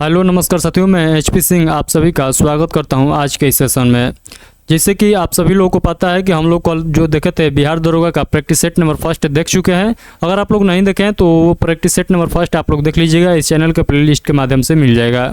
Hello नमस्कार साथियों, मैं एचपी सिंह आप सभी का स्वागत करता हूं आज के इस सेशन में। जैसे कि आप सभी लोगों को पता है कि हम लोग कल जो देखे थे बिहार दरोगा का प्रैक्टिस सेट नंबर फर्स्ट देख चुके हैं। अगर आप लोग नहीं देखें तो वो प्रैक्टिस सेट नंबर फर्स्ट आप लोग देख लीजिएगा, इस चैनल के प्लेलिस्ट के माध्यम से मिल जाएगा।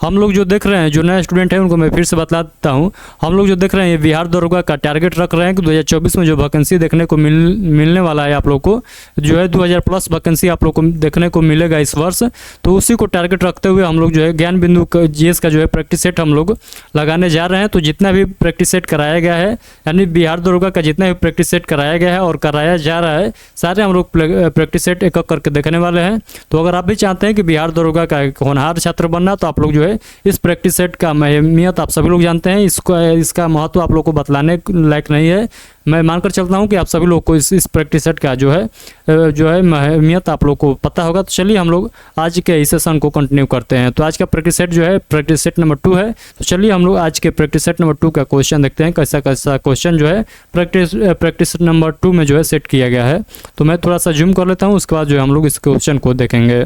हम लोग जो देख रहे हैं, जो नए स्टूडेंट हैं उनको मैं फिर से बता देता हूँ। हम लोग जो देख रहे हैं ये बिहार दरोगा का टारगेट रख रहे हैं कि 2024 में जो वैकेंसी देखने को मिलने वाला है, आप लोग को जो है 2000 प्लस वैकेंसी आप लोग को देखने को मिलेगा इस वर्ष। तो उसी को टारगेट रखते हुए हम लोग जो है ज्ञान बिंदु जीएस का जो है प्रैक्टिस सेट हम लोग लगाने जा रहे हैं। तो जितना भी प्रैक्टिस सेट कराया गया है, यानी बिहार दरोगा का जितना भी प्रैक्टिस सेट कराया गया है और कराया जा रहा है, सारे हम लोग प्रैक्टिस सेट एक एक करके देखने वाले हैं। तो अगर आप भी चाहते हैं कि बिहार दरोगा का एक होनहार छात्र बनना, तो आप लोग जो है इस प्रैक्टिस सेट का अहमियत आप सभी लोग जानते हैं। इसका महत्व आप लोग को बतलाने लायक नहीं है। मैं मानकर चलता हूं कि आप सभी लोग को इस प्रैक्टिस सेट का जो है अहमियत आप लोग को पता होगा। तो चलिए हम लोग आज के इस सेशन को कंटिन्यू करते हैं। तो आज का प्रैक्टिस सेट जो है प्रैक्टिस सेट नंबर 2 है। तो चलिए हम लोग आज के प्रैक्टिस सेट नंबर 2 का क्वेश्चन देखते हैं, कैसा कैसा क्वेश्चन जो है प्रैक्टिस नंबर 2 में जो है सेट किया गया है। तो मैं थोड़ा सा जूम कर लेता हूँ, उसके बाद जो है हम लोग इस क्वेश्चन को देखेंगे।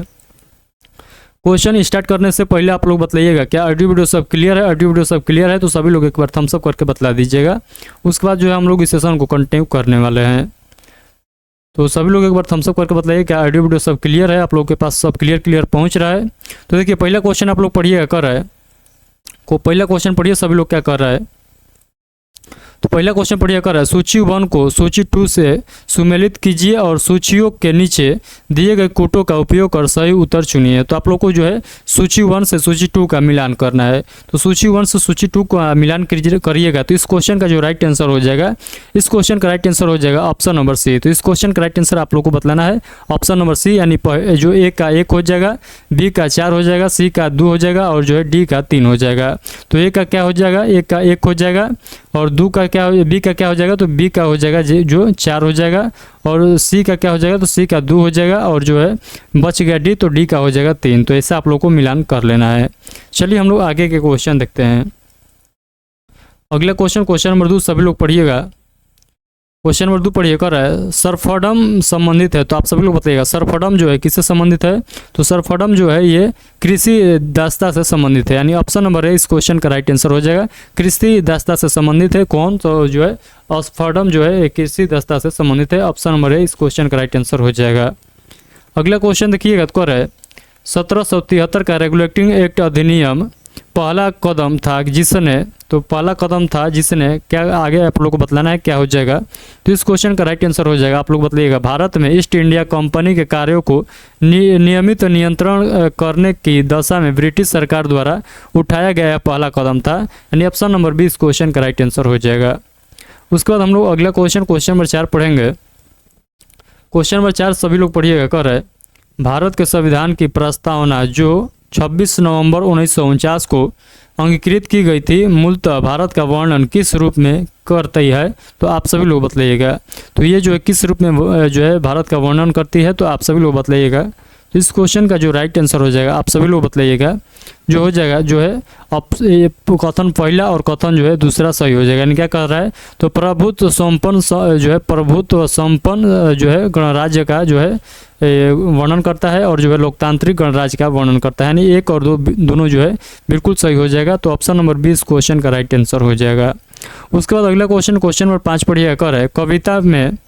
क्वेश्चन स्टार्ट करने से पहले आप लोग बताइएगा क्या ऑडियो वीडियो सब क्लियर है। ऑडियो वीडियो सब क्लियर है तो सभी लोग एक बार थम्स अप करके बतला दीजिएगा। उसके बाद जो है हम लोग इस सेशन को कंटिन्यू करने वाले हैं। तो सभी लोग एक बार थम्स अप करके बताइए क्या ऑडियो वीडियो सब क्लियर है, आप लोगों के पास सब क्लियर पहुंच रहा है। तो देखिए पहला क्वेश्चन आप लोग पढ़िएगा, कर रहा है को पहला क्वेश्चन पढ़िए सभी लोग क्या कर रहा है। तो पहला क्वेश्चन पढ़िए, कर रहा है सूची 1 को सूची 2 से सुमेलित कीजिए और सूचियों के नीचे दिए गए कोटों का उपयोग कर सही उत्तर चुनिए। तो आप लोग को जो है सूची 1 से सूची 2 का मिलान करना है। तो सूची 1 से सूची 2 का मिलान करिएगा तो इस क्वेश्चन का जो राइट आंसर हो जाएगा, इस क्वेश्चन का राइट आंसर हो जाएगा ऑप्शन नंबर सी। तो इस क्वेश्चन का राइट आंसर आप लोग को बतलाना है ऑप्शन नंबर सी, यानी जो ए का 1 हो जाएगा, बी का 4 हो जाएगा, सी का 2 हो जाएगा और जो है डी का 3 हो जाएगा। तो ए का क्या हो जाएगा, ए का 1 हो जाएगा और बी का क्या हो जाएगा, तो बी का हो जाएगा जो 4 हो जाएगा और सी का क्या हो जाएगा, तो सी का 2 हो जाएगा और जो है बच गया डी, तो डी का हो जाएगा 3। तो ऐसा आप लोग को मिलान कर लेना है। चलिए हम लोग आगे के क्वेश्चन देखते हैं। अगला क्वेश्चन नंबर 2 सभी लोग पढ़िएगा। क्वेश्चन नंबर 2 पढ़िए, कर रहा है सर्फडम संबंधित है। तो आप सभी लोग बताइएगा सर्फडम जो है किससे संबंधित है। तो सर्फडम जो है ये कृषि दास्ता से संबंधित है, यानी ऑप्शन नंबर है इस क्वेश्चन का राइट आंसर हो जाएगा। कृषि दास्ता से संबंधित है कौन, तो जो है सर्फडम जो है कृषि दास्ता से संबंधित है। ऑप्शन नंबर है इस क्वेश्चन का राइट आंसर हो जाएगा। अगला क्वेश्चन देखिएगा, तो कर रहा है 1773 का रेगुलेटिंग एक्ट अधिनियम पहला कदम था जिसने क्या, आगे आप लोग को बतलाना है क्या हो जाएगा। तो इस क्वेश्चन का राइट आंसर हो जाएगा, आप लोग बताइएगा भारत में ईस्ट इंडिया कंपनी के कार्यों को नियमित नियंत्रण करने की दशा में ब्रिटिश सरकार द्वारा उठाया गया पहला कदम था, यानी ऑप्शन नंबर बी इस क्वेश्चन का राइट आंसर हो जाएगा। उसके बाद हम लोग अगला क्वेश्चन नंबर 4 पढ़ेंगे। क्वेश्चन नंबर 4 सभी लोग पढ़िएगा, कर है भारत के संविधान की प्रस्तावना जो 26 नवंबर 1949 को अंगीकृत की गई थी, मूलतः भारत का वर्णन किस रूप में करती है। तो आप सभी लोग बतलाइएगा। तो ये जो है किस रूप में जो है भारत का वर्णन करती है, तो आप सभी लोग बतलाइएगा। तो इस क्वेश्चन का जो राइट आंसर हो जाएगा, आप सभी लोग बतलाइएगा, जो हो जाएगा जो है कथन पहला और कथन जो है दूसरा सही हो जाएगा। यानी क्या कर रहा है, तो प्रभुत्व संपन्न जो है गणराज्य का जो है वर्णन करता है और जो है लोकतांत्रिक गणराज्य का वर्णन करता है। यानी 1 और 2 दोनों जो है बिल्कुल सही हो जाएगा। तो ऑप्शन नंबर 20 क्वेश्चन का राइट आंसर हो जाएगा। उसके बाद अगला क्वेश्चन नंबर 5 पढ़िएगा, कर है कविता में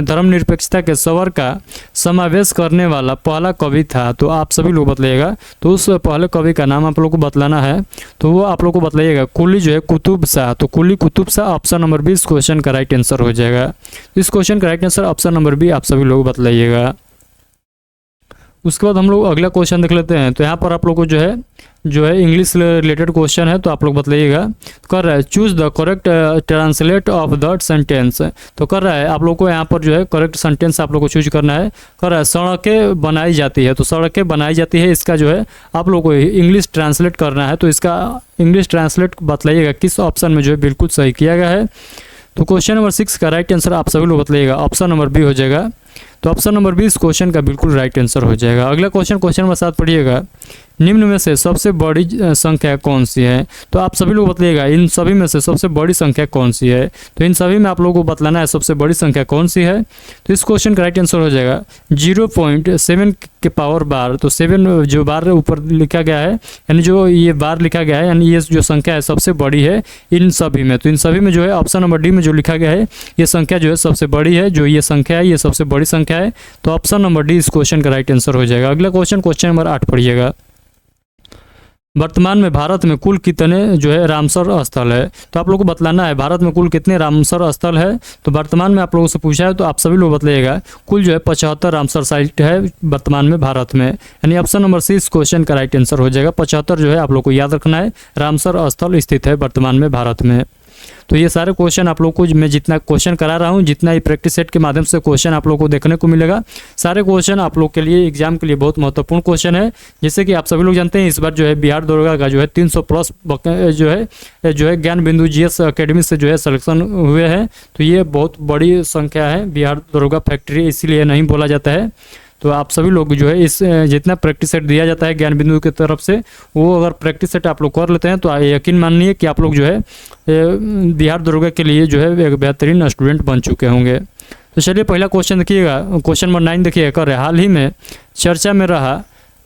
धर्मनिरपेक्षता के स्वर का समावेश करने वाला पहला कवि था। तो आप सभी लोग बतलाइएगा। तो उस पहले कवि का नाम आप लोग को बतलाना है। तो वो आप लोग को बतलाइएगा कुली जो है कुतुब शाह। तो Quli Qutub Shah option number 20 question का राइट आंसर हो जाएगा। इस क्वेश्चन का right answer option number B आप सभी लोग बतलाइएगा। उसके बाद हम लोग अगला क्वेश्चन देख लेते हैं। तो यहाँ पर आप लोग को जो है इंग्लिश रिलेटेड क्वेश्चन है, तो आप लोग बतलाइएगा। कर रहा है choose the correct translate of the sentence. तो कर रहा है आप लोग को यहाँ पर जो है करेक्ट सेंटेंस आप लोग को चूज करना है। कर रहा है सड़कें बनाई जाती है। तो सड़कें बनाई जाती है, इसका जो है आप लोग को इंग्लिश ट्रांसलेट करना है। तो इसका इंग्लिश ट्रांसलेट बतलाइएगा किस ऑप्शन में जो है बिल्कुल सही किया गया है। तो क्वेश्चन नंबर 6 का राइट आंसर आप सभी लोग बतलाइएगा, ऑप्शन नंबर बी हो जाएगा। तो ऑप्शन नंबर बी इस क्वेश्चन का बिल्कुल राइट आंसर हो जाएगा। अगला क्वेश्चन नंबर 7 पढ़िएगा, निम्न में से सबसे बड़ी संख्या कौन सी है? तो आप सभी लोग बताइएगा इन सभी में से सबसे बड़ी संख्या कौन सी है। तो इन सभी में आप लोगों को बतलाना है सबसे बड़ी संख्या कौन सी है। तो इस क्वेश्चन का राइट आंसर हो जाएगा 0.7 के पावर बार। तो 7 जो बार ऊपर लिखा गया है, यानी जो ये बार लिखा गया है, यानी ये जो संख्या है सबसे बड़ी है इन सभी में। तो इन सभी में जो है ऑप्शन नंबर डी में जो लिखा गया है ये संख्या जो है सबसे बड़ी है, जो ये संख्या है ये सबसे बड़ी संख्या है। तो ऑप्शन नंबर डी इस क्वेश्चन का राइट आंसर हो जाएगा। अगला क्वेश्चन नंबर 8 पढ़िएगा, वर्तमान में भारत में कुल कितने जो है रामसर स्थल है? तो आप लोगों को बतलाना है भारत में कुल कितने रामसर स्थल है। तो वर्तमान में आप लोगों से पूछा है तो आप सभी लोग बतलाइएगा कुल जो है 75 रामसर साइट है वर्तमान में भारत में, यानी ऑप्शन नंबर सी इस क्वेश्चन का राइट आंसर हो जाएगा। 75 जो है आप लोग को याद रखना है रामसर स्थल स्थित है वर्तमान में भारत में। तो ये सारे क्वेश्चन आप लोग को मैं जितना क्वेश्चन करा रहा हूँ, जितना ही प्रैक्टिस सेट के माध्यम से क्वेश्चन आप लोग को देखने को मिलेगा, सारे क्वेश्चन आप लोग के लिए एग्जाम के लिए बहुत महत्वपूर्ण क्वेश्चन है। जैसे कि आप सभी लोग जानते हैं इस बार जो है बिहार दरोगा का जो है 300 प्लस जो है ज्ञान बिंदु जीएस अकेडमी से जो है सिलेक्शन हुए हैं। तो ये बहुत बड़ी संख्या है बिहार दरोगा फैक्ट्री, इसीलिए नहीं बोला जाता है। तो आप सभी लोग जो है इस जितना प्रैक्टिस सेट दिया जाता है ज्ञान बिंदु की तरफ से, वो अगर प्रैक्टिस सेट आप लोग कर लेते हैं तो यकीन मानिए कि आप लोग जो है बिहार दरोगा के लिए जो है एक बेहतरीन स्टूडेंट बन चुके होंगे। तो चलिए पहला क्वेश्चन देखिएगा, क्वेश्चन नंबर 9 देखिए, कर हाल ही में चर्चा में रहा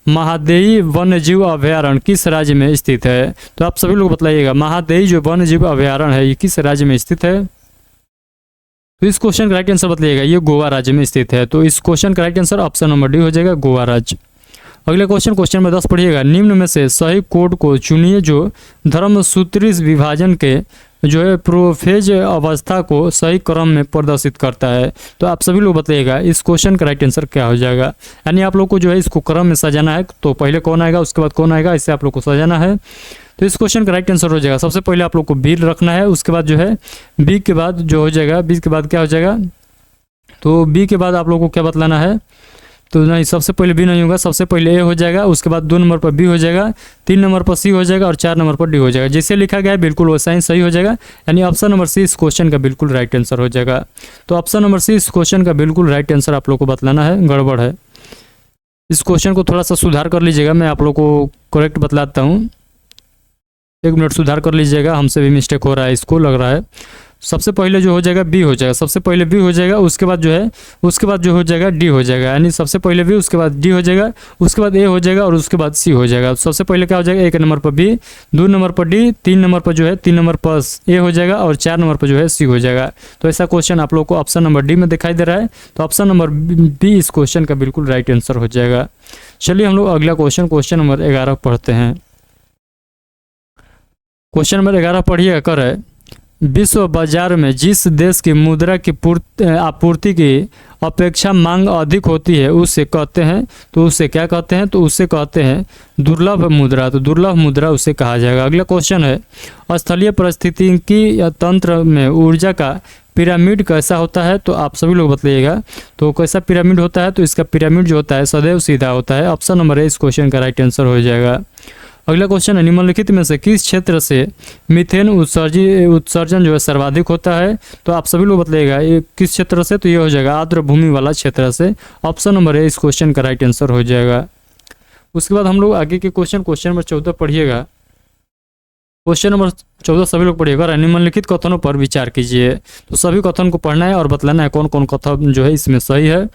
महादेई वन्यजीव अभयारण्य किस राज्य में स्थित है? तो आप सभी लोग बताइएगा महादेई जो वन्यजीव अभयारण्य है ये किस राज्य में स्थित है। तो इस क्वेश्चन का राइट आंसर बताइएगा ये गोवा राज्य में स्थित है। तो इस क्वेश्चन का right answer option number D हो जाएगा गोवा राज्य। अगला क्वेश्चन नंबर 10 पढ़िएगा, निम्न में से सही कोड को चुनिए जो धर्मसूत्री विभाजन के जो है प्रोफेज अवस्था को सही क्रम में प्रदर्शित करता है। तो आप सभी लोग बताइएगा इस क्वेश्चन का राइट आंसर क्या हो जाएगा, यानी आप लोग को जो है इसको क्रम में सजाना है। तो पहले कौन आएगा उसके बाद कौन आएगा, इससे आप लोग को सजाना है। तो इस क्वेश्चन का राइट आंसर हो जाएगा सबसे पहले आप लोग को बी रखना है, उसके बाद जो है बी के बाद जो हो जाएगा, बी के बाद क्या हो जाएगा, तो बी के बाद आप लोग को क्या बतलाना है, तो नहीं सबसे पहले बी नहीं होगा, सबसे पहले ए हो जाएगा, उसके बाद 2 नंबर पर बी हो जाएगा, 3 नंबर पर सी हो जाएगा और 4 नंबर पर डी हो जाएगा। जैसे लिखा गया है बिल्कुल वैसा ही सही हो जाएगा, यानी ऑप्शन नंबर सी इस क्वेश्चन का बिल्कुल राइट आंसर हो जाएगा। तो ऑप्शन नंबर सी इस क्वेश्चन का बिल्कुल राइट आंसर आप लोग को बतलाना है, गड़बड़ है। इस क्वेश्चन को थोड़ा सा सुधार कर लीजिएगा, मैं आप लोग को करेक्ट बतलाता हूँ, 1 मिनट सुधार कर लीजिएगा, हमसे भी मिस्टेक हो रहा है इसको लग रहा है। सबसे पहले जो हो जाएगा बी हो जाएगा, सबसे पहले बी हो जाएगा, उसके बाद जो है उसके बाद जो हो जाएगा डी हो जाएगा, यानी सबसे पहले बी उसके बाद डी हो जाएगा, उसके बाद ए हो जाएगा और उसके बाद सी हो जाएगा। सबसे पहले क्या हो जाएगा 1 नंबर पर बी, 2 नंबर पर डी, 3 नंबर पर जो है 3 नंबर पर ए हो जाएगा और 4 नंबर पर जो है सी हो जाएगा। तो ऐसा क्वेश्चन आप लोग को ऑप्शन नंबर डी में दिखाई दे रहा है। तो ऑप्शन नंबर बी इस क्वेश्चन का बिल्कुल राइट आंसर हो जाएगा। चलिए हम लोग अगला क्वेश्चन नंबर 11 पढ़ते हैं। क्वेश्चन नंबर 11 पढ़िएगा, कर है विश्व बाजार में जिस देश की मुद्रा की आपूर्ति की अपेक्षा मांग अधिक होती है उसे कहते हैं, तो उसे क्या कहते हैं, तो उसे कहते हैं दुर्लभ मुद्रा। तो दुर्लभ मुद्रा उसे कहा जाएगा। अगला क्वेश्चन है स्थलीय परिस्थितिकी तंत्र में ऊर्जा का पिरामिड कैसा होता है? तो आप सभी लोग बताइएगा तो कैसा पिरामिड होता है, तो इसका पिरामिड जो होता है सदैव सीधा होता है। ऑप्शन नंबर ए इस क्वेश्चन का राइट आंसर हो जाएगा। अगला क्वेश्चन है निम्नलिखित में से किस क्षेत्र से मीथेन उत्सर्जन जो है सर्वाधिक होता है? तो आप सभी लोग बताइएगा ये किस क्षेत्र से, तो ये हो जाएगा आर्द्र भूमि वाला क्षेत्र से। ऑप्शन नंबर ए इस क्वेश्चन का राइट आंसर हो जाएगा। उसके बाद हम लोग आगे के क्वेश्चन नंबर 14 पढ़िएगा। क्वेश्चन नंबर 14 सभी लोग पढ़िएगा, निम्नलिखित कथनों पर विचार कीजिए। तो सभी कथन को पढ़ना है और बतलाना है कौन कौन कथन जो है इसमें सही है।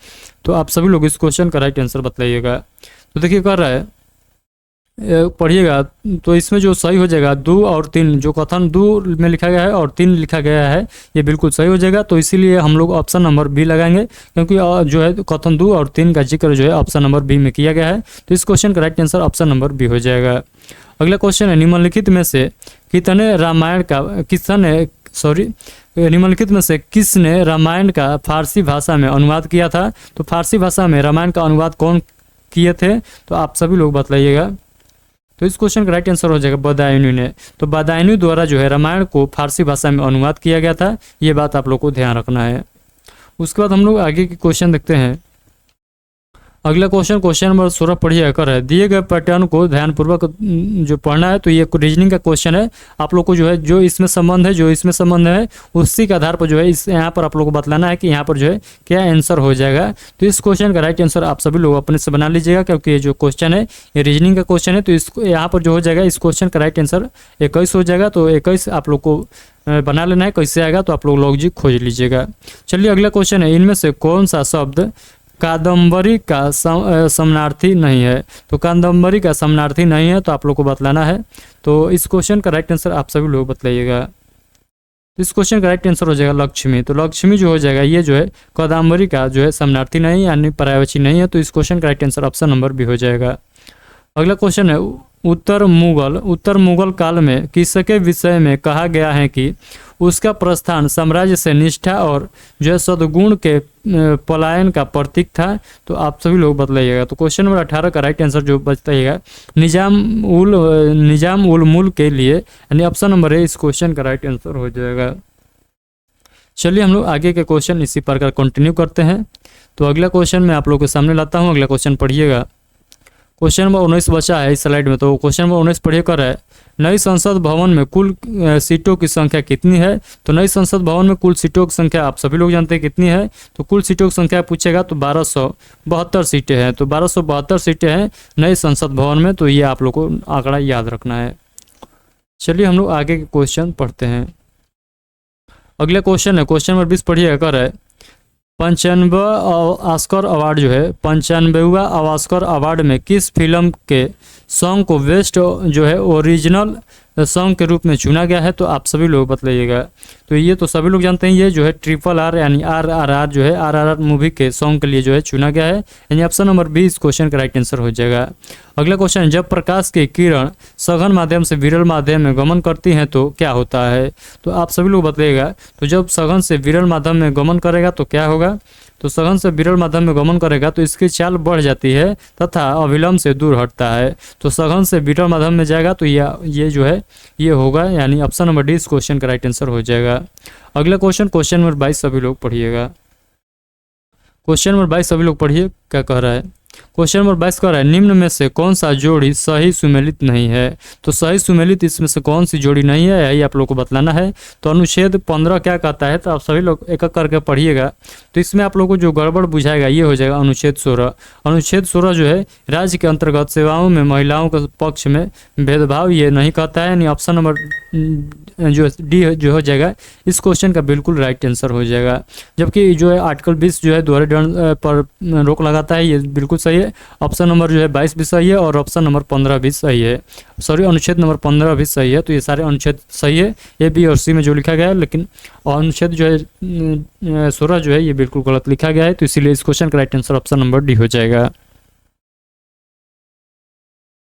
तो आप सभी लोग इस क्वेश्चन का राइट आंसर बतलाइएगा। तो देखिए कर रहा है पढ़िएगा, तो इसमें जो सही हो जाएगा 2 और 3, जो कथन 2 में लिखा गया है और 3 लिखा गया है ये बिल्कुल सही हो जाएगा। तो इसीलिए हम लोग ऑप्शन नंबर बी लगाएंगे, क्योंकि जो है कथन 2 और 3 का जिक्र जो है ऑप्शन नंबर बी में किया गया है। तो इस क्वेश्चन का right answer option number B हो जाएगा। अगला क्वेश्चन है निम्नलिखित में से निम्नलिखित में से किसने रामायण का फारसी भाषा में अनुवाद किया था? तो फारसी भाषा में रामायण का अनुवाद कौन किए थे? तो आप सभी लोग बताइएगा। तो इस क्वेश्चन का राइट आंसर हो जाएगा बदायूनी ने। तो बदायूनी द्वारा जो है रामायण को फारसी भाषा में अनुवाद किया गया था, ये बात आप लोग को ध्यान रखना है। उसके बाद हम लोग आगे के क्वेश्चन देखते हैं। अगला क्वेश्चन नंबर 16 पढ़िए कर है। दिए गए पैटर्न को ध्यानपूर्वक जो पढ़ना है। तो ये रीजनिंग का क्वेश्चन है। आप लोग को जो है जो इसमें संबंध है उसी के आधार पर जो है इस यहाँ पर आप लोग को बतलाना है कि यहाँ पर जो है क्या आंसर हो जाएगा। तो इस क्वेश्चन का राइट आंसर आप सभी लोग अपने से बना लीजिएगा, क्योंकि ये जो क्वेश्चन है ये रीजनिंग का क्वेश्चन है। तो इसको यहाँ पर जो हो जाएगा इस क्वेश्चन का राइट आंसर 21 हो जाएगा। तो 21 आप लोग को बना लेना है। कैसे आएगा तो आप लोग लॉजिक खोज लीजिएगा। चलिए अगला क्वेश्चन है, इनमें से कौन सा शब्द कादम्बरी का समानार्थी नहीं है। तो कादम्बरी का समानार्थी नहीं है तो आप लोग को बतलाना है। तो इस क्वेश्चन का राइट आंसर आप सभी लोग बतलाइएगा। इस क्वेश्चन का राइट आंसर हो जाएगा लक्ष्मी। तो लक्ष्मी जो हो जाएगा ये जो है कादम्बरी का जो है समानार्थी नहीं यानी पर्यायवाची नहीं है। तो इस क्वेश्चन का right answer option number B हो जाएगा। अगला क्वेश्चन है, उत्तर मुगल काल में किसके विषय में कहा गया है कि उसका प्रस्थान साम्राज्य से निष्ठा और जो है सद्गुण के पलायन का प्रतीक था। तो आप सभी लोग बतलाइएगा। तो क्वेश्चन नंबर 18 का राइट आंसर जो बताइएगा निजाम उल मुल्क के लिए यानी ऑप्शन नंबर ए इस क्वेश्चन का राइट आंसर हो जाएगा। चलिए हम लोग आगे के क्वेश्चन इसी प्रकार कंटिन्यू करते हैं। तो अगला क्वेश्चन मैं आप लोग के सामने लाता हूँ। अगला क्वेश्चन पढ़िएगा। क्वेश्चन नंबर 19 बचा है इस स्लाइड में। तो क्वेश्चन नंबर 19 पढ़िए कर है, नई संसद भवन में कुल सीटों की संख्या कितनी है। तो नई संसद भवन में कुल सीटों की संख्या आप सभी लोग जानते हैं कितनी है। तो कुल सीटों की संख्या पूछेगा तो 1272 सीटें हैं। तो 1272 सीटें हैं नई संसद भवन में। तो ये आप लोग को आंकड़ा याद रखना है। चलिए हम लोग आगे के क्वेश्चन पढ़ते हैं। अगला क्वेश्चन है, क्वेश्चन नंबर 20 पढ़िए कर है, 95वां ऑस्कर अवार्ड जो है 95वां ऑस्कर अवार्ड में किस फिल्म के सॉन्ग को बेस्ट जो है ओरिजिनल सॉन्ग के रूप में चुना गया है। तो आप सभी लोग बतलाइएगा। तो ये तो सभी लोग जानते हैं ये जो है RRR यानी RRR जो है RRR मूवी के सॉन्ग के लिए जो है चुना गया है यानी ऑप्शन नंबर बी इस क्वेश्चन का राइट आंसर हो जाएगा। अगला क्वेश्चन, जब प्रकाश की किरण सघन माध्यम से विरल माध्यम में गमन करती हैं तो क्या होता है। तो आप सभी लोग बतलाइएगा। तो जब सघन से विरल माध्यम में गमन करेगा तो क्या होगा। तो सघन से विरल माध्यम में गमन करेगा तो इसकी चाल बढ़ जाती है तथा अविलंब से दूर हटता है। तो सघन से विरल माध्यम में जाएगा तो ये जो है ये होगा यानी ऑप्शन नंबर डी इस क्वेश्चन का राइट आंसर हो जाएगा। अगला क्वेश्चन नंबर 22 सभी लोग पढ़िएगा। क्वेश्चन नंबर 22 सभी लोग पढ़िए क्या कह रहा है। क्वेश्चन नंबर 22 कह रहा है, निम्न में से कौन सा जोड़ी सही सुमेलित नहीं है। तो सही सुमेलित इसमें से कौन सी जोड़ी नहीं है यही आप लोग को बतलाना है। तो अनुच्छेद 15 क्या कहता है। तो आप सभी लोग एक एक करके पढ़िएगा। तो इसमें आप लोग को जो गड़बड़ बुझाएगा ये हो जाएगा अनुच्छेद 16। अनुच्छेद 16 जो है राज्य के अंतर्गत सेवाओं में महिलाओं के पक्ष में भेदभाव ये नहीं कहता है यानी ऑप्शन नंबर जो डी जो हो जाएगा इस क्वेश्चन का बिल्कुल राइट आंसर हो जाएगा। जबकि जो है आर्टिकल 20 जो है दोहरे पर रोक लगाता है ये बिल्कुल सही है। ऑप्शन नंबर जो है 22 भी सही है और ऑप्शन नंबर 15 भी सही है। सॉरी अनुच्छेद नंबर 15 भी सही है। तो ये सारे अनुच्छेद सही है ए बी और सी में जो लिखा गया है। लेकिन अनुच्छेद जो है 16 जो है ये बिल्कुल गलत लिखा गया है। तो इसीलिए इस क्वेश्चन का right answer option number D हो जाएगा।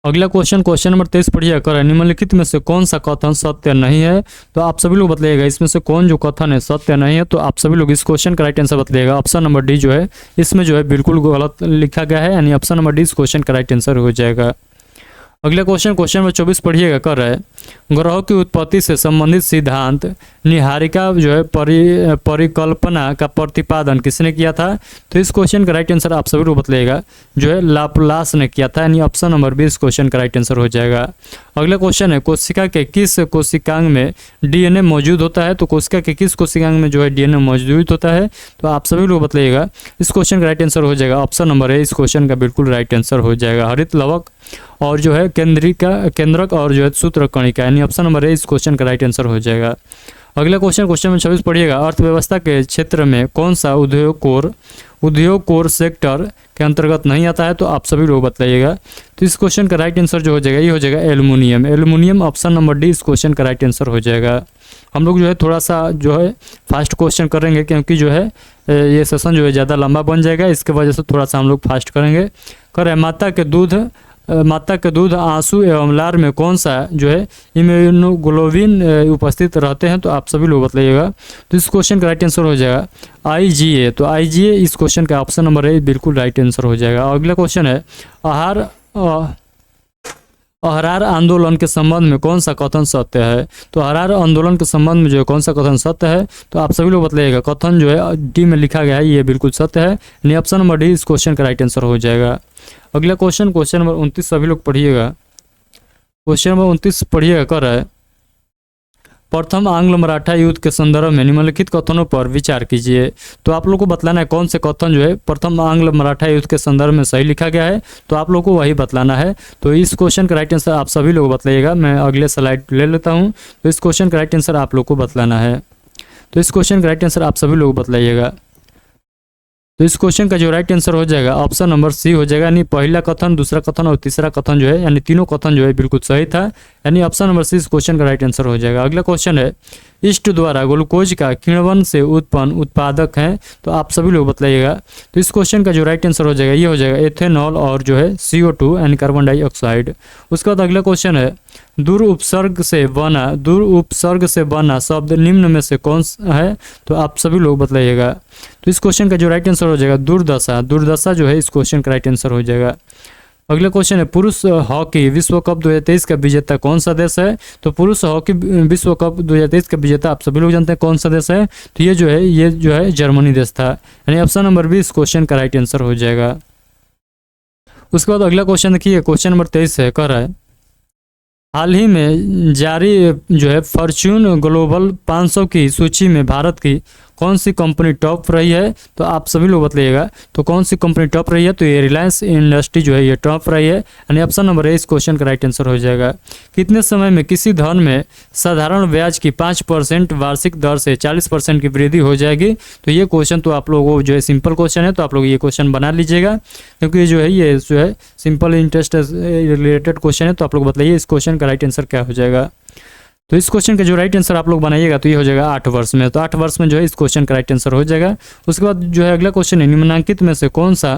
अगला क्वेश्चन नंबर 23 पढ़िए कर, निम्नलिखित में से कौन सा कथन सत्य नहीं है। तो आप सभी लोग बतलाइएगा इसमें से कौन जो कथन है सत्य नहीं है। तो आप सभी लोग इस क्वेश्चन का राइट आंसर बतलाइएगा। ऑप्शन नंबर डी जो है इसमें जो है बिल्कुल गलत लिखा गया है यानी ऑप्शन नंबर डी इस क्वेश्चन का राइट आंसर हो जाएगा। अगला क्वेश्चन नंबर 24 पढ़िएगा कर रहा है, ग्रहों की उत्पत्ति से संबंधित सिद्धांत निहारिका जो है परिकल्पना का प्रतिपादन किसने किया था। तो इस क्वेश्चन का राइट आंसर आप सभी लोग बतलाइएगा जो है लाप्लास ने किया था यानी ऑप्शन नंबर बी इस क्वेश्चन का राइट आंसर हो जाएगा। अगला क्वेश्चन है, कोशिका के किस कोशिकांग में डीएनए मौजूद होता है। तो कोशिका के किस कोशिकांग में जो है डीएनए मौजूद होता है। तो आप सभी लोग बतलाइएगा इस क्वेश्चन का राइट आंसर हो जाएगा ऑप्शन नंबर ए इस क्वेश्चन का बिल्कुल राइट आंसर हो जाएगा। हरित लवक और जो है केंद्रक और जो है सूत्रकणिका यानी ऑप्शन नंबर ए इस क्वेश्चन का राइट आंसर हो जाएगा। अगला क्वेश्चन नंबर 26 पढ़िएगा, अर्थव्यवस्था के क्षेत्र में कौन सा उद्योग कोर सेक्टर के अंतर्गत नहीं आता है। तो आप सभी लोग बताइएगा। तो इस क्वेश्चन का राइट आंसर जो हो जाएगा ये हो जाएगा एल्युमिनियम ऑप्शन नंबर डी इस क्वेश्चन का राइट आंसर हो जाएगा। हम लोग जो है थोड़ा सा जो है फास्ट क्वेश्चन करेंगे क्योंकि जो है ये सेशन जो है ज़्यादा लंबा बन जाएगा। इसके वजह से थोड़ा सा हम लोग फास्ट करें। माता के दूध आंसू एवं लार में कौन सा जो है इम्यूनोग्लोबिन उपस्थित रहते हैं। तो आप सभी लोग बताइएगा। तो इस क्वेश्चन का राइट आंसर हो जाएगा IgA। तो IgA इस क्वेश्चन का ऑप्शन नंबर ए बिल्कुल राइट आंसर हो जाएगा। अगला क्वेश्चन है, अहरार आंदोलन के संबंध में कौन सा कथन सत्य है? तो अहरार आंदोलन के संबंध में जो है कौन सा कथन सत्य है? तो आप सभी लोग बताइएगा। कथन जो है डी में लिखा गया है ये बिल्कुल सत्य है, यानी ऑप्शन नंबर डी इस क्वेश्चन का राइट आंसर हो जाएगा। अगला क्वेश्चन नंबर 29 सभी लोग पढ़िएगा। क्वेश्चन नंबर 29 पढ़िएगा, कर रहा है प्रथम आंग्ल मराठा युद्ध के संदर्भ में निम्नलिखित कथनों पर विचार कीजिए। तो आप लोग को बतलाना है कौन से कथन जो है प्रथम आंग्ल मराठा युद्ध के संदर्भ में सही लिखा गया है, तो आप लोग को वही बतलाना है। तो इस क्वेश्चन का राइट आंसर आप सभी लोग बताइएगा। मैं अगले स्लाइड ले लेता हूँ। तो इस क्वेश्चन का राइट आंसर आप लोग को बतलाना है। तो इस क्वेश्चन का राइट आंसर आप सभी लोग बताइएगा। तो इस क्वेश्चन का जो राइट आंसर हो जाएगा ऑप्शन नंबर सी हो जाएगा, यानी पहला कथन, दूसरा कथन और तीसरा कथन जो है यानी तीनों कथन जो है बिल्कुल सही था, यानी ऑप्शन नंबर सी इस क्वेश्चन का राइट आंसर हो जाएगा। अगला क्वेश्चन है ईस्ट द्वारा ग्लूकोज का किण्वन से उत्पन्न उत्पादक है, तो आप सभी लोग बताइएगा। तो इस क्वेश्चन का जो राइट आंसर हो जाएगा ये हो जाएगा एथेनॉल और जो है CO2 यानी कार्बन डाइऑक्साइड। उसके बाद अगला क्वेश्चन है दूर उपसर्ग से बना शब्द निम्न में से कौन सा है? तो आप सभी लोग बताइएगा। तो इस क्वेश्चन का जो राइट आंसर हो जाएगा दुर्दशा जो है इस क्वेश्चन का राइट आंसर हो जाएगा। अगला क्वेश्चन है पुरुष हॉकी विश्व कप 2023 का विजेता कौन सा देश है? तो पुरुष हॉकी विश्व कप 2023 का विजेता आप सभी लोग जानते हैं कौन सा देश है? तो ये जो है जर्मनी देश था, यानी ऑप्शन नंबर बी इस क्वेश्चन का राइट आंसर हो जाएगा। उसके बाद अगला क्वेश्चन देखिए, क्वेश्चन नंबर 23 है, कह रहा है हाल ही में जारी जो है फॉर्च्यून ग्लोबल 500 की सूची में भारत की कौन सी कंपनी टॉप रही है? तो आप सभी लोग बताइएगा। तो कौन सी कंपनी टॉप रही है? तो ये रिलायंस इंडस्ट्री जो है ये टॉप रही है, यानी ऑप्शन नंबर ए इस क्वेश्चन का राइट आंसर हो जाएगा। कितने समय में किसी धन में साधारण ब्याज की 5% वार्षिक दर से 40% की वृद्धि हो जाएगी? तो ये क्वेश्चन तो आप लोगों को जो है सिंपल क्वेश्चन है, तो आप लोग ये क्वेश्चन बना लीजिएगा, क्योंकि ये जो है सिंपल इंटरेस्ट रिलेटेड क्वेश्चन है। तो आप लोग बताइए इस क्वेश्चन का राइट आंसर क्या हो जाएगा। तो इस क्वेश्चन का जो राइट आंसर आप लोग बनाइएगा तो ये हो जाएगा 8 वर्ष में। तो 8 वर्ष में जो है इस क्वेश्चन का राइट आंसर हो जाएगा। उसके बाद जो है अगला क्वेश्चन है निम्नलिखित में से कौन सा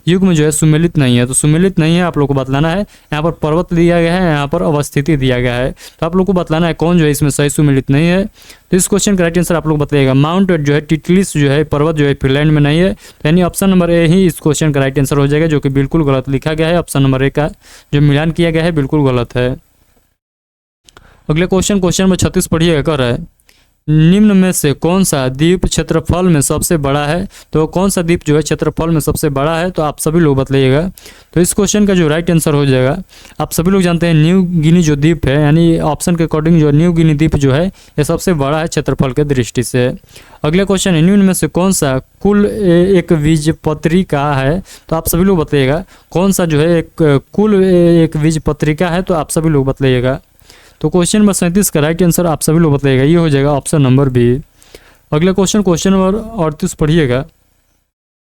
युग में जो है सुमेलित नहीं है? तो सुमेलित नहीं है आप लोग को बतलाना है। यहाँ पर पर्वत दिया गया है, यहाँ पर अवस्थिति दिया गया है, तो आप लोग को बतलाना है कौन जो है इसमें सही सुमेलित नहीं है। तो इस क्वेश्चन का राइट आंसर आप लोग बताइएगा। माउंट जो है टिटलिस जो है पर्वत जो है फिनलैंड में नहीं है, तो यानी ऑप्शन नंबर ए ही इस क्वेश्चन का राइट आंसर हो जाएगा, जो कि बिल्कुल गलत लिखा गया है। ऑप्शन नंबर ए का जो मिलान किया गया है बिल्कुल गलत है। अगले क्वेश्चन नंबर 36 पढ़िएगा, कर रहा है निम्न में से कौन सा द्वीप क्षेत्रफल में सबसे बड़ा है? तो कौन सा द्वीप जो है क्षेत्रफल में सबसे बड़ा है? तो आप सभी लोग बताइएगा। तो इस क्वेश्चन का जो राइट आंसर हो जाएगा, आप सभी लोग जानते हैं न्यू गिनी जो द्वीप है, यानी ऑप्शन के अकॉर्डिंग जो न्यू गिनी द्वीप जो है ये सबसे बड़ा है क्षेत्रफल के दृष्टि से। अगला क्वेश्चन है निम्न में से कौन सा कुल एक बीजपत्रिका है? तो आप सभी लोग बताइएगा कौन सा जो है कुल एक बीजपत्रिका है? तो आप सभी लोग बताइएगा। तो क्वेश्चन नंबर 37 का राइट आंसर आप सभी लोग बताइएगा, ये हो जाएगा ऑप्शन नंबर बी। अगला क्वेश्चन नंबर 38 पढ़िएगा,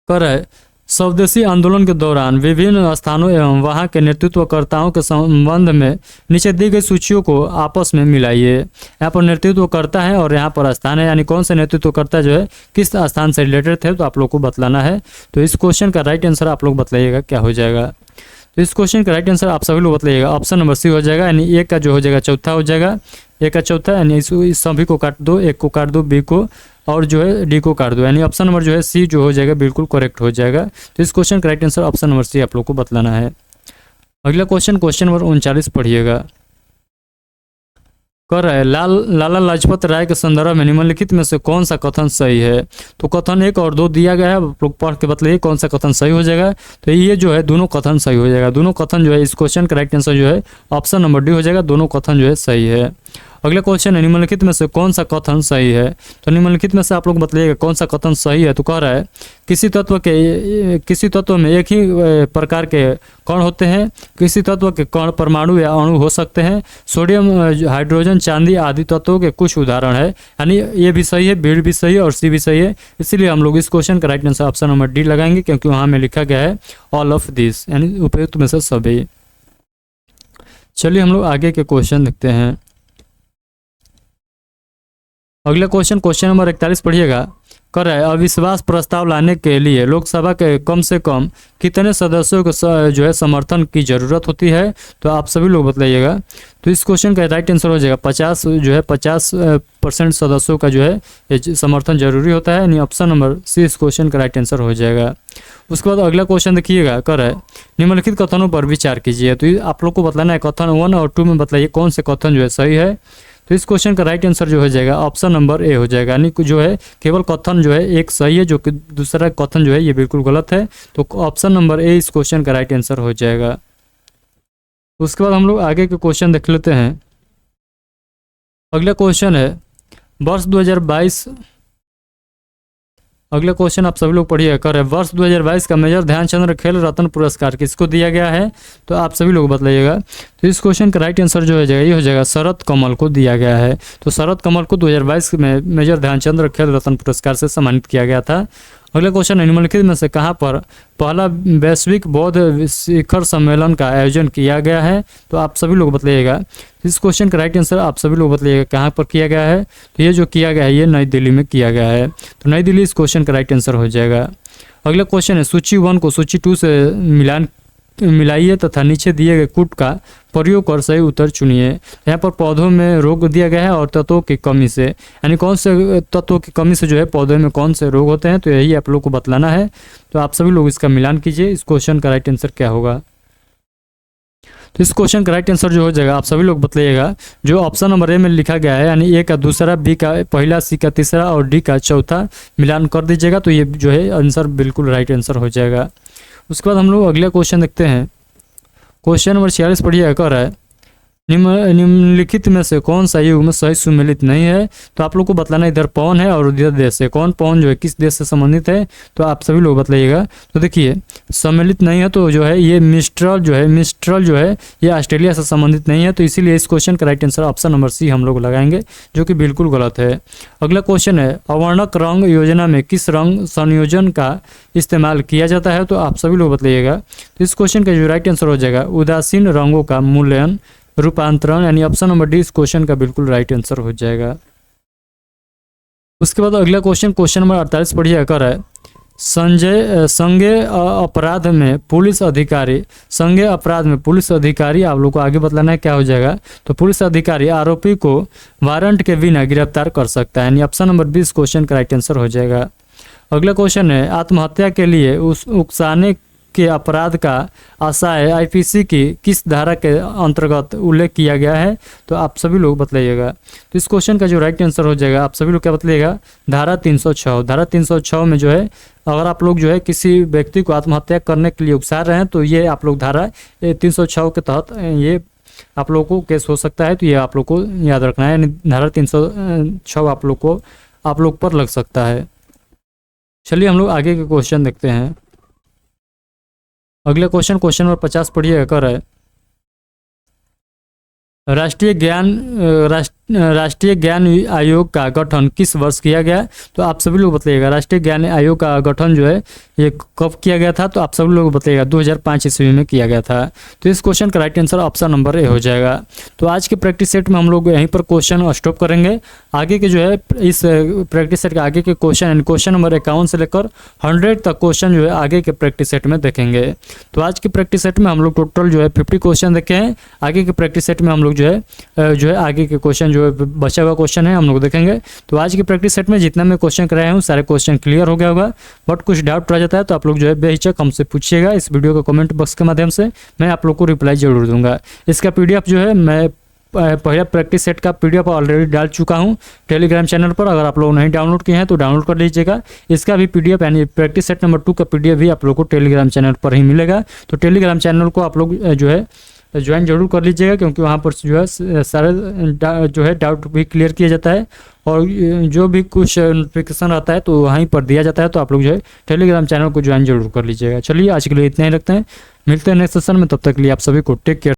कर रहा है स्वदेशी आंदोलन के दौरान विभिन्न स्थानों एवं वहां के नेतृत्वकर्ताओं के संबंध में नीचे दी गई सूचियों को आपस में मिलाइए। यहाँ पर नेतृत्वकर्ता है और यहाँ पर स्थान है, यानी कौन सा नेतृत्वकर्ता जो है किस स्थान से रिलेटेड थे, तो आप लोग को बतलाना है। तो इस क्वेश्चन का राइट आंसर आप लोग बताइएगा क्या हो जाएगा। तो इस क्वेश्चन का राइट आंसर आप सभी लोग बताइएगा। ऑप्शन नंबर सी हो जाएगा, यानी ए का जो हो जाएगा चौथा हो जाएगा, ए का चौथा, यानी इस सभी को काट दो, एक को काट दो, बी को और जो है डी को काट दो, यानी ऑप्शन नंबर जो है सी जो हो जाएगा बिल्कुल करेक्ट हो जाएगा। तो इस क्वेश्चन का right answer option number C आप लोग को बतलाना है। अगला क्वेश्चन नंबर 39 पढ़िएगा, कर रहा है लाला लाजपत राय के संदर्भ में निम्नलिखित में से कौन सा कथन सही है? तो कथन 1 और 2 दिया गया है, आप लोग पढ़ के बताइए कौन सा कथन सही हो जाएगा। तो ये जो है दोनों कथन सही हो जाएगा। दोनों कथन जो है इस क्वेश्चन का राइट आंसर जो है ऑप्शन नंबर डी हो जाएगा। दोनों कथन जो है सही है। अगला क्वेश्चन है निम्नलिखित में से कौन सा कथन सही है? तो निम्नलिखित में से आप लोग बताइएगा कौन सा कथन सही है। तो कह रहा है किसी तत्व में एक ही प्रकार के कण होते हैं, किसी तत्व के कण परमाणु या अणु हो सकते हैं, सोडियम हाइड्रोजन चांदी आदि तत्वों के कुछ उदाहरण है, यानी ये भी सही है, बी भी सही है और सी भी सही है। इसलिए हम लोग इस क्वेश्चन का right answer option number D लगाएंगे, क्योंकि वहाँ में लिखा गया है ऑल ऑफ दिस, यानी उपयुक्त में से सभी। चलिए हम लोग आगे के क्वेश्चन देखते हैं। अगला क्वेश्चन नंबर 41 पढ़िएगा। कर रहा है अविश्वास प्रस्ताव लाने के लिए लोकसभा के कम से कम कितने सदस्यों को जो है समर्थन की जरूरत होती है, तो आप सभी लोग बताइएगा। तो इस क्वेश्चन का राइट आंसर हो जाएगा 50% सदस्यों का जो है ये समर्थन जरूरी होता है, यानी ऑप्शन नंबर सी इस क्वेश्चन का राइट आंसर हो जाएगा। उसके बाद अगला क्वेश्चन देखिएगा। कर है निम्नलिखित कथनों पर विचार कीजिए। तो आप लोग को बताना है कथन 1 और 2 में बताइए कौन से कथन जो है सही है। तो इस क्वेश्चन का राइट आंसर जो हो जाएगा ऑप्शन नंबर ए हो जाएगा, यानी जो है केवल कथन जो है एक सही है, जो कि दूसरा कथन जो है ये बिल्कुल गलत है। तो ऑप्शन नंबर ए इस क्वेश्चन का राइट आंसर हो जाएगा। उसके बाद हम लोग आगे के क्वेश्चन देख लेते हैं। अगला क्वेश्चन है वर्ष 2022। अगला क्वेश्चन आप सभी लोग पढ़िए। कर है वर्ष 2022 का मेजर ध्यानचंद खेल रत्न पुरस्कार किसको दिया गया है, तो आप सभी लोग बताइएगा। तो इस क्वेश्चन का राइट आंसर जो हो जाएगा ये हो जाएगा शरद कमल को दिया गया है। तो शरद कमल को 2022 में मेजर ध्यानचंद खेल रत्न पुरस्कार से सम्मानित किया गया था। अगला क्वेश्चन है निम्नलिखित में से कहाँ पर पहला वैश्विक बौद्ध शिखर सम्मेलन का आयोजन किया गया है, तो आप सभी लोग बताइएगा। इस क्वेश्चन का राइट आंसर आप सभी लोग बताइएगा कहाँ पर किया गया है। तो ये जो किया गया है ये नई दिल्ली में किया गया है। तो नई दिल्ली इस क्वेश्चन का राइट आंसर हो जाएगा। अगला क्वेश्चन है सूची 1 को सूची 2 से मिलाइए तथा नीचे दिए गए कूट का प्रयोग कर सही उत्तर चुनिए। यहाँ पर पौधों में रोग दिया गया है और तत्वों की कमी से, यानी कौन से तत्वों की कमी से जो है पौधे में कौन से रोग होते हैं, तो यही आप लोग को बतलाना है। तो आप सभी लोग इसका मिलान कीजिए। इस क्वेश्चन का राइट आंसर क्या होगा। तो इस क्वेश्चन का राइट आंसर जो हो जाएगा आप सभी लोग बताइएगा जो ऑप्शन नंबर ए में लिखा गया है, यानी ए का दूसरा, बी का पहला, सी का तीसरा और डी का चौथा मिलान कर दीजिएगा। तो ये जो है आंसर बिल्कुल राइट आंसर हो जाएगा। उसके बाद हम लोग अगला क्वेश्चन देखते हैं। क्वेश्चन नंबर 46 पढ़िए। कर है निम्नलिखित में से कौन सा युग्म सही सुमेलित नहीं है, तो आप लोग को बतलाना इधर पवन है और उधर देश है। कौन पवन जो है किस देश से संबंधित है, तो आप सभी लोग बताइएगा। तो देखिए सम्मिलित नहीं है, तो जो है ये मिस्ट्रल जो है ये ऑस्ट्रेलिया से संबंधित नहीं है। तो इसीलिए इस क्वेश्चन का right answer option number C हम लोग लगाएंगे, जो कि बिल्कुल गलत है। अगला क्वेश्चन है अवर्णक रंग योजना में किस रंग संयोजन का इस्तेमाल किया जाता है, तो आप सभी लोग बताइएगा। तो इस क्वेश्चन का जो राइट आंसर हो जाएगा उदासीन रंगों का मूल्यांकन रूपांतरण, यानी ऑप्शन नंबर डी इस क्वेश्चन का बिल्कुल राइट आंसर हो जाएगा। उसके बाद अगला क्वेश्चन नंबर 48 पढ़िए। कर है संज्ञेय अपराध में पुलिस अधिकारी आप लोग को आगे बतलाना है क्या हो जाएगा। तो पुलिस अधिकारी आरोपी को वारंट के बिना गिरफ्तार कर सकता है, यानी ऑप्शन नंबर 20 क्वेश्चन का राइट आंसर हो जाएगा। अगला क्वेश्चन है आत्महत्या के लिए उकसाने के अपराध का आशय आईपीसी की किस धारा के अंतर्गत उल्लेख किया गया है, तो आप सभी लोग बताइएगा। तो इस क्वेश्चन का जो राइट आंसर हो जाएगा आप सभी लोग क्या बताइएगा, धारा 306। धारा 306 में जो है अगर आप लोग जो है किसी व्यक्ति को आत्महत्या करने के लिए उकसा रहे हैं, तो ये आप लोग धारा 306 के तहत ये आप लोग को केस हो सकता है। तो ये आप लोग को याद रखना है, धारा 306 आप लोग पर लग सकता है। चलिए हम लोग आगे के क्वेश्चन देखते हैं। अगला क्वेश्चन नंबर 50 पढ़िए। कर है राष्ट्रीय ज्ञान आयोग का गठन किस वर्ष किया गया, तो आप सभी लोग बताइएगा। राष्ट्रीय ज्ञान आयोग का गठन जो है ये कब किया गया था, तो आप सभी लोग बताइएगा 2005 ईस्वी में किया गया था। तो इस क्वेश्चन का right answer option number A हो जाएगा। तो आज के प्रैक्टिस सेट में हम लोग यहीं पर क्वेश्चन स्टॉप करेंगे। आगे के जो है इस प्रैक्टिस सेट के आगे के क्वेश्चन नंबर 51 से लेकर 100 तक क्वेश्चन जो है आगे के प्रैक्टिस सेट में देखेंगे। तो आज के प्रैक्टिस सेट में हम लोग टोटल जो है 50 क्वेश्चन देखे हैं। आगे के प्रैक्टिस सेट में हम लोग जो है आगे के क्वेश्चन जो है बचा हुआ क्वेश्चन है हम लोग देखेंगे। तो आज की प्रैक्टिस सेट में जितना मैं क्वेश्चन कराया हूँ सारे क्वेश्चन क्लियर हो गया होगा, बट कुछ डाउट रह जाता है तो आप लोग जो है बेहिचक हमसे पूछिएगा। इस वीडियो को कमेंट बॉक्स के माध्यम से मैं आप लोग को रिप्लाई जरूर दूंगा। इसका पीडीएफ जो है मैं पहला प्रैक्टिस सेट का पीडीएफ ऑलरेडी डाल चुका हूं टेलीग्राम चैनल पर। अगर आप लोग नहीं डाउनलोड किए हैं तो डाउनलोड कर लीजिएगा। इसका भी पीडीएफ यानी प्रैक्टिस सेट नंबर 2 का पीडीएफ भी आप लोग को टेलीग्राम चैनल पर ही मिलेगा। तो टेलीग्राम चैनल को आप लोग जो है ज्वाइन जरूर कर लीजिएगा, क्योंकि वहाँ पर जो है सारे जो है डाउट भी क्लियर किया जाता है और जो भी कुछ नोटिफिकेशन आता है तो वहीं पर दिया जाता है। तो आप लोग जो है टेलीग्राम चैनल को ज्वाइन जरूर कर लीजिएगा। चलिए आज के लिए इतना ही रखते हैं, मिलते हैं नेक्स्ट सेशन में। तब तक के लिए आप सभी को टेक केयर।